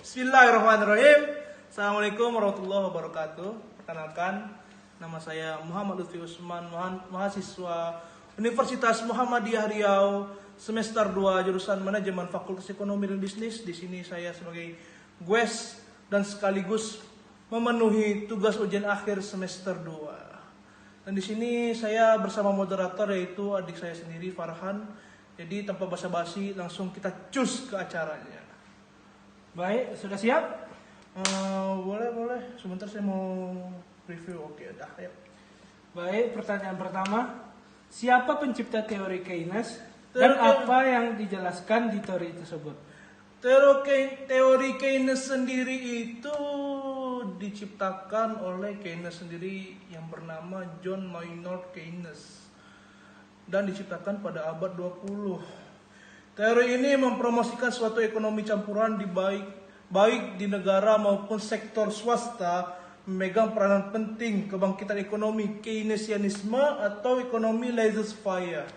Bismillahirrahmanirrahim. Assalamualaikum warahmatullahi wabarakatuh. Perkenalkan, nama saya Muhammad Lutfi Usman, mahasiswa Universitas Muhammadiyah Riau, semester 2 jurusan Manajemen Fakultas Ekonomi dan Bisnis. Di sini saya sebagai guest dan sekaligus memenuhi tugas ujian akhir semester 2. Dan di sini saya bersama moderator yaitu adik saya sendiri Farhan. Jadi tanpa basa-basi langsung kita cus ke acaranya. Baik, sudah siap? Boleh. Sebentar saya mau review. Oke, dah. Ayo. Baik, pertanyaan pertama. Siapa pencipta teori Keynes dan apa yang dijelaskan di teori tersebut? Teori Keynes sendiri itu diciptakan oleh Keynes sendiri yang bernama John Maynard Keynes dan diciptakan pada abad 20. Teori ini mempromosikan suatu ekonomi campuran baik di negara maupun sektor swasta memegang peranan penting kebangkitan ekonomi Keynesianisme atau ekonomi laissez-faire.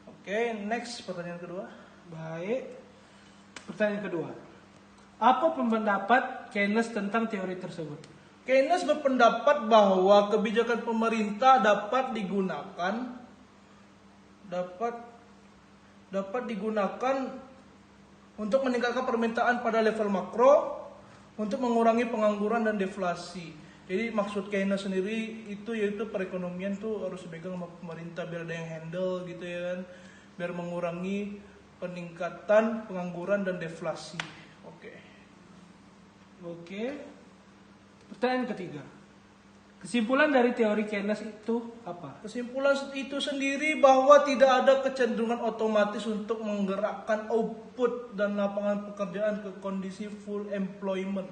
Oke, next pertanyaan kedua. Baik, pertanyaan kedua. Apa pendapat Keynes tentang teori tersebut? Keynes berpendapat bahwa kebijakan pemerintah dapat digunakan untuk meningkatkan permintaan pada level makro untuk mengurangi pengangguran dan deflasi. Jadi maksud Keynes sendiri itu yaitu perekonomian tuh harus dipegang sama pemerintah biar ada yang handle gitu ya kan, biar mengurangi peningkatan pengangguran dan deflasi. Oke. Pertanyaan ketiga. Kesimpulan dari teori Keynes itu apa? Kesimpulan itu sendiri bahwa tidak ada kecenderungan otomatis untuk menggerakkan output dan lapangan pekerjaan ke kondisi full employment.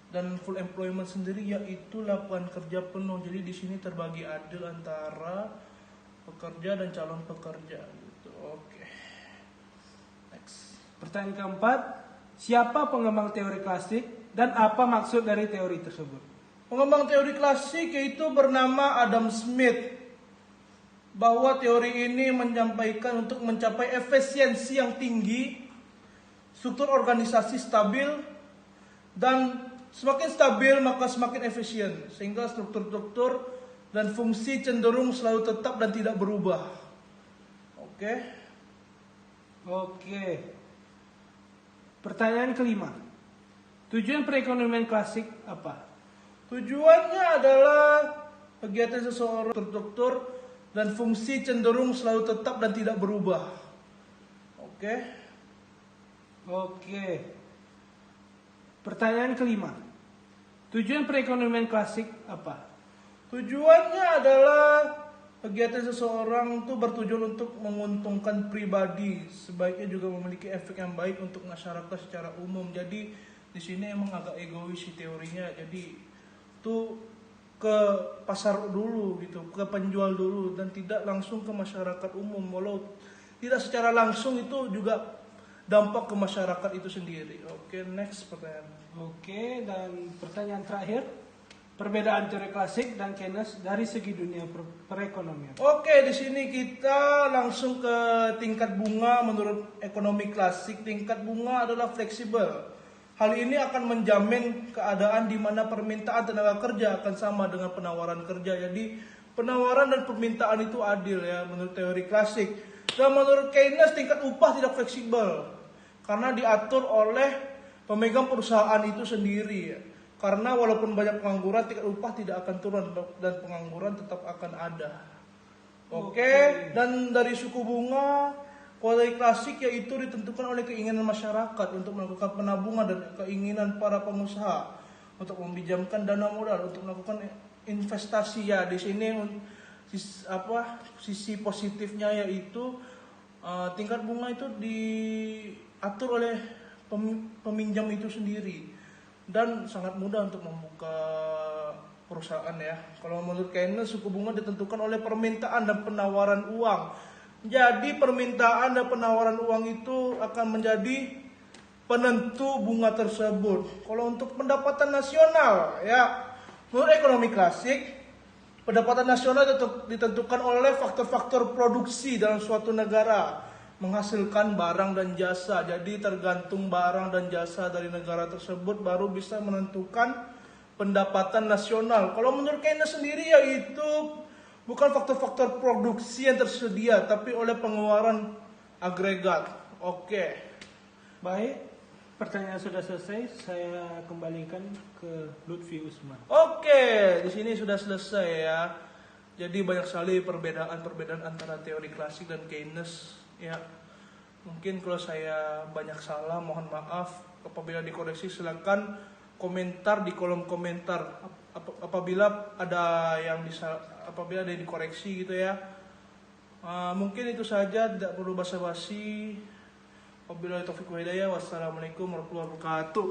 Dan full employment sendiri yaitu lapangan kerja penuh. Jadi di sini terbagi adil antara pekerja dan calon pekerja gitu. Oke. Next. Pertanyaan keempat, siapa pengembang teori klasik dan apa maksud dari teori tersebut? Pengembang teori klasik yaitu bernama Adam Smith, bahwa teori ini menyampaikan untuk mencapai efisiensi yang tinggi, struktur organisasi stabil, dan semakin stabil maka semakin efisien, sehingga struktur-struktur dan fungsi cenderung selalu tetap dan tidak berubah. Oke. Pertanyaan kelima, tujuan perekonomian klasik apa? Tujuannya adalah kegiatan seseorang struktur dan fungsi cenderung selalu tetap dan tidak berubah. Oke. Pertanyaan kelima. Tujuan perekonomian klasik apa? Tujuannya adalah kegiatan seseorang itu bertujuan untuk menguntungkan pribadi, sebaiknya juga memiliki efek yang baik untuk masyarakat secara umum. Jadi di sini emang agak egois sih teorinya. Jadi itu ke pasar dulu gitu, ke penjual dulu dan tidak langsung ke masyarakat umum. Walau tidak secara langsung itu juga dampak ke masyarakat itu sendiri. Oke, next pertanyaan. Dan pertanyaan terakhir, perbedaan teori klasik dan Keynes dari segi dunia perekonomian. Oke, di sini kita langsung ke tingkat bunga. Menurut ekonomi klasik, tingkat bunga adalah fleksibel. Hal ini akan menjamin keadaan di mana permintaan tenaga kerja akan sama dengan penawaran kerja. Jadi penawaran dan permintaan itu adil ya menurut teori klasik. Dan menurut Keynes tingkat upah tidak fleksibel karena diatur oleh pemegang perusahaan itu sendiri ya. Karena walaupun banyak pengangguran, tingkat upah tidak akan turun dan pengangguran tetap akan ada. Oke. Dan dari suku bunga, teori klasik yaitu ditentukan oleh keinginan masyarakat untuk melakukan penabungan dan keinginan para pengusaha untuk meminjamkan dana modal untuk melakukan investasi ya. Di sini sisi positifnya yaitu tingkat bunga itu diatur oleh peminjam itu sendiri dan sangat mudah untuk membuka perusahaan ya. Kalau menurut Keynes, suku bunga ditentukan oleh permintaan dan penawaran uang. Jadi permintaan dan penawaran uang itu akan menjadi penentu bunga tersebut. Kalau untuk pendapatan nasional ya, menurut ekonomi klasik, pendapatan nasional ditentukan oleh faktor-faktor produksi dalam suatu negara. menghasilkan barang dan jasa. Jadi tergantung barang dan jasa dari negara tersebut baru bisa menentukan pendapatan nasional. Kalau menurut Keynes sendiri yaitu bukan faktor-faktor produksi yang tersedia, tapi oleh pengeluaran agregat. Oke. Baik, pertanyaan sudah selesai. Saya kembalikan ke Lutfi Usman. Oke, di sini sudah selesai ya. Jadi banyak sekali perbedaan antara teori klasik dan Keynes ya. Mungkin kalau saya banyak salah mohon maaf. Apabila dikoreksi silakan komentar di kolom komentar. Apabila ada yang dikoreksi gitu ya. Mungkin itu saja, tidak perlu basa-basi. Wabillahi taufiq wal hidayah. Wassalamualaikum warahmatullahi wabarakatuh.